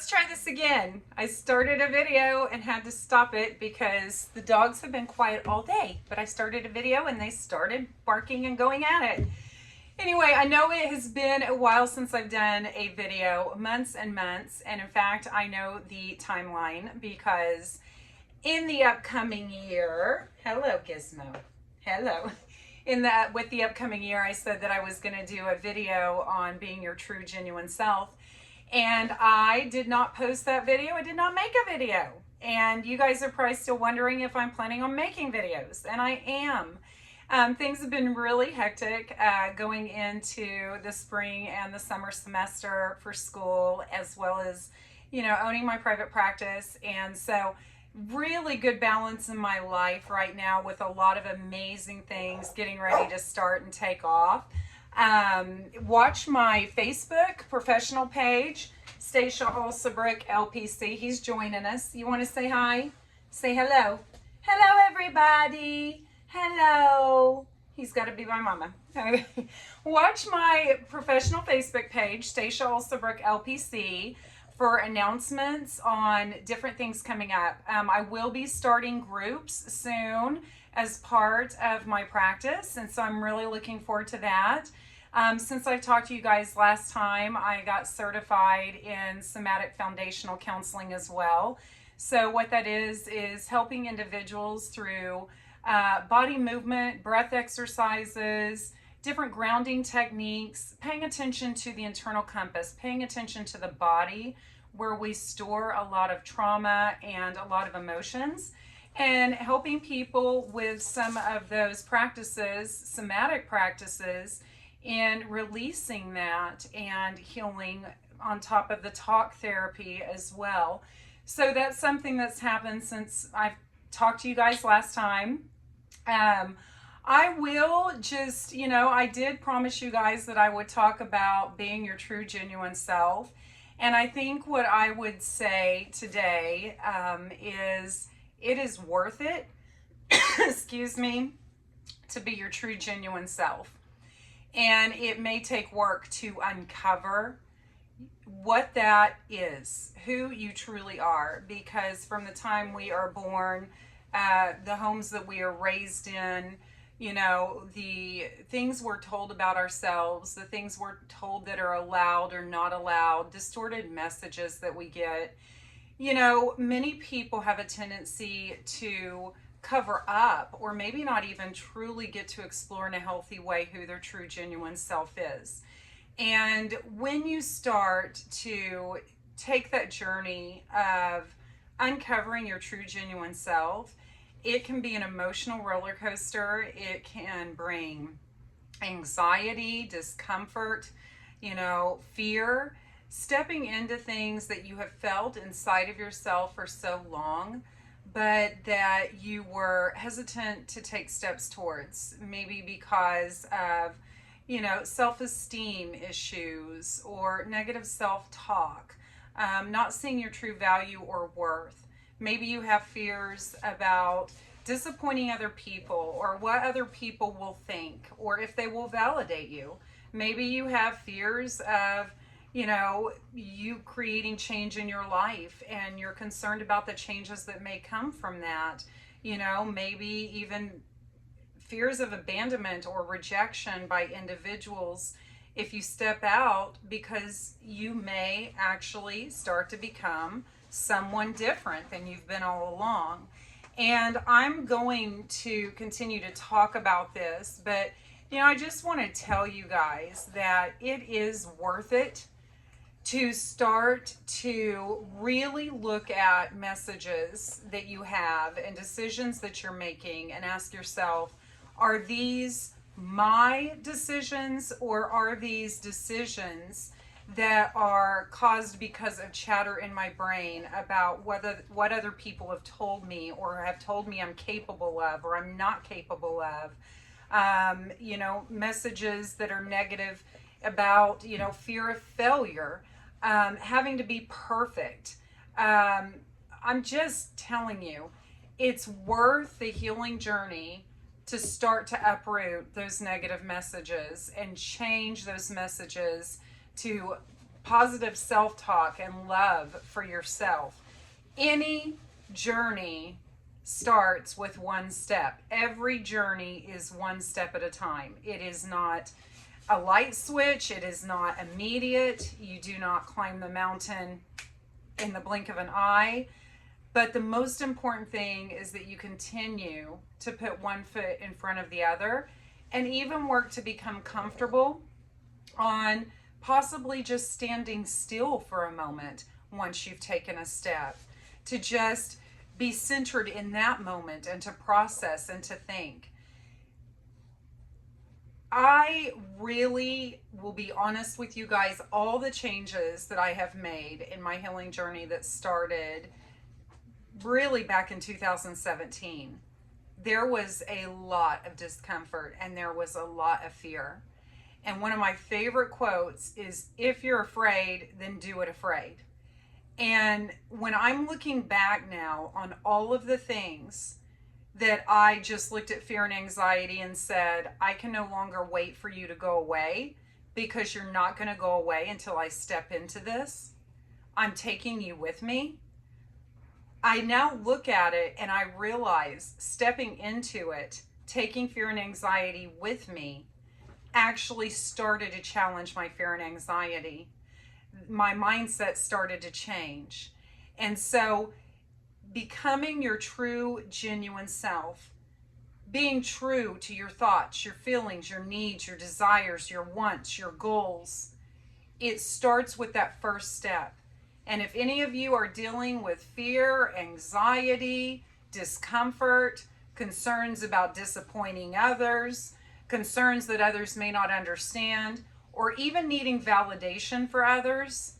Let's try this again. I started a video and had to stop it because the dogs have been quiet all day, but I started a video and they started barking and going at it. Anyway, I know it has been a while since I've done a video, months and months, and in fact, I know the timeline because in the upcoming year, hello Gizmo, hello. With the upcoming year, I said that I was going to do a video on being your true, genuine self. And I did not post that video. I did not make a video. And you guys are probably still wondering if I'm planning on making videos. And I am. Things have been really hectic going into the spring and the summer semester for school, as well as, owning my private practice. And so really good balance in my life right now with a lot of amazing things getting ready to start and take off. Watch my Facebook professional page, Stacia Alsabrook LPC. He's joining us. You want to say hi? Say hello. Hello, everybody. Hello. He's got to be my mama. Watch my professional Facebook page, Stacia Alsabrook LPC, for announcements on different things coming up. I will be starting groups soon as part of my practice, and so I'm really looking forward to that. Since I talked to you guys last time, I got certified in somatic foundational counseling as well. So what that is helping individuals through body movement, breath exercises, different grounding techniques, paying attention to the internal compass, paying attention to the body where we store a lot of trauma and a lot of emotions, and helping people with some of those practices, somatic practices, in releasing that and healing on top of the talk therapy as well. So that's something that's happened since I've talked to you guys last time. I will just, I did promise you guys that I would talk about being your true, genuine self. And I think what I would say today is it is worth it, excuse me, to be your true, genuine self. And it may take work to uncover what that is, who you truly are, because from the time we are born, the homes that we are raised in, the things we're told about ourselves, the things we're told that are allowed or not allowed, distorted messages that we get. Many people have a tendency to cover up, or maybe not even truly get to explore in a healthy way who their true, genuine self is. And when you start to take that journey of uncovering your true, genuine self, it can be an emotional roller coaster. It can bring anxiety, discomfort, fear, stepping into things that you have felt inside of yourself for so long, but that you were hesitant to take steps towards, maybe because of, self-esteem issues or negative self-talk, not seeing your true value or worth. Maybe you have fears about disappointing other people or what other people will think or if they will validate you. Maybe you have fears of, you creating change in your life and you're concerned about the changes that may come from that. Maybe even fears of abandonment or rejection by individuals if you step out, because you may actually start to become someone different than you've been all along. And I'm going to continue to talk about this, but I just want to tell you guys that it is worth it to start to really look at messages that you have and decisions that you're making and ask yourself, are these my decisions, or are these decisions that are caused because of chatter in my brain about what other people have told me or have told me I'm capable of or I'm not capable of. Messages that are negative about, fear of failure, having to be perfect. I'm just telling you, it's worth the healing journey to start to uproot those negative messages and change those messages to positive self-talk and love for yourself. Any journey starts with one step. Every journey is one step at a time. It is not a light switch. It is not immediate. You do not climb the mountain in the blink of an eye. But the most important thing is that you continue to put one foot in front of the other and even work to become comfortable on possibly just standing still for a moment once you've taken a step, to just be centered in that moment and to process and to think. I really will be honest with you guys, all the changes that I have made in my healing journey that started really back in 2017, there was a lot of discomfort and there was a lot of fear. And one of my favorite quotes is, if you're afraid, then do it afraid. And when I'm looking back now on all of the things that I just looked at fear and anxiety and said, I can no longer wait for you to go away, because you're not going to go away until I step into this. I'm taking you with me. I now look at it and I realize stepping into it, taking fear and anxiety with me, actually started to challenge my fear and anxiety. My mindset started to change. And so becoming your true, genuine self, being true to your thoughts, your feelings, your needs, your desires, your wants, your goals, it starts with that first step. And if any of you are dealing with fear, anxiety, discomfort, concerns about disappointing others, concerns that others may not understand, or even needing validation for others,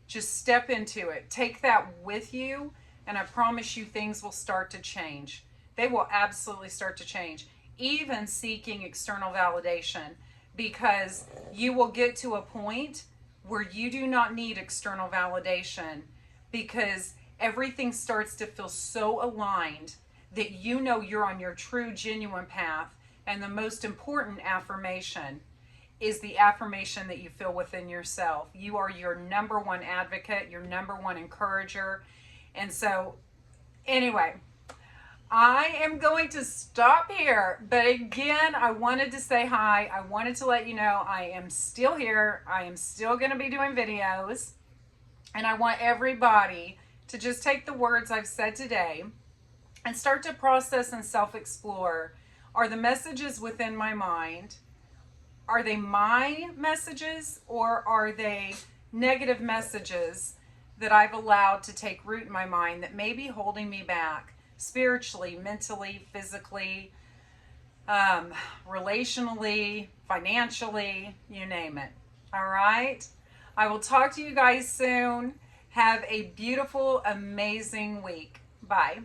just step into it. Take that with you, and I promise you things will start to change. They will absolutely start to change. Even seeking external validation, because you will get to a point where you do not need external validation, because everything starts to feel so aligned that you know you're on your true, genuine path. And the most important affirmation is the affirmation that you feel within yourself. You are your number one advocate, your number one encourager. And so, anyway, I am going to stop here. But again, I wanted to say hi. I wanted to let you know I am still here. I am still going to be doing videos. And I want everybody to just take the words I've said today and start to process and self-explore. Are the messages within my mind, are they my messages, or are they negative messages that I've allowed to take root in my mind that may be holding me back spiritually, mentally, physically, relationally, financially, you name it. All right. I will talk to you guys soon. Have a beautiful, amazing week. Bye.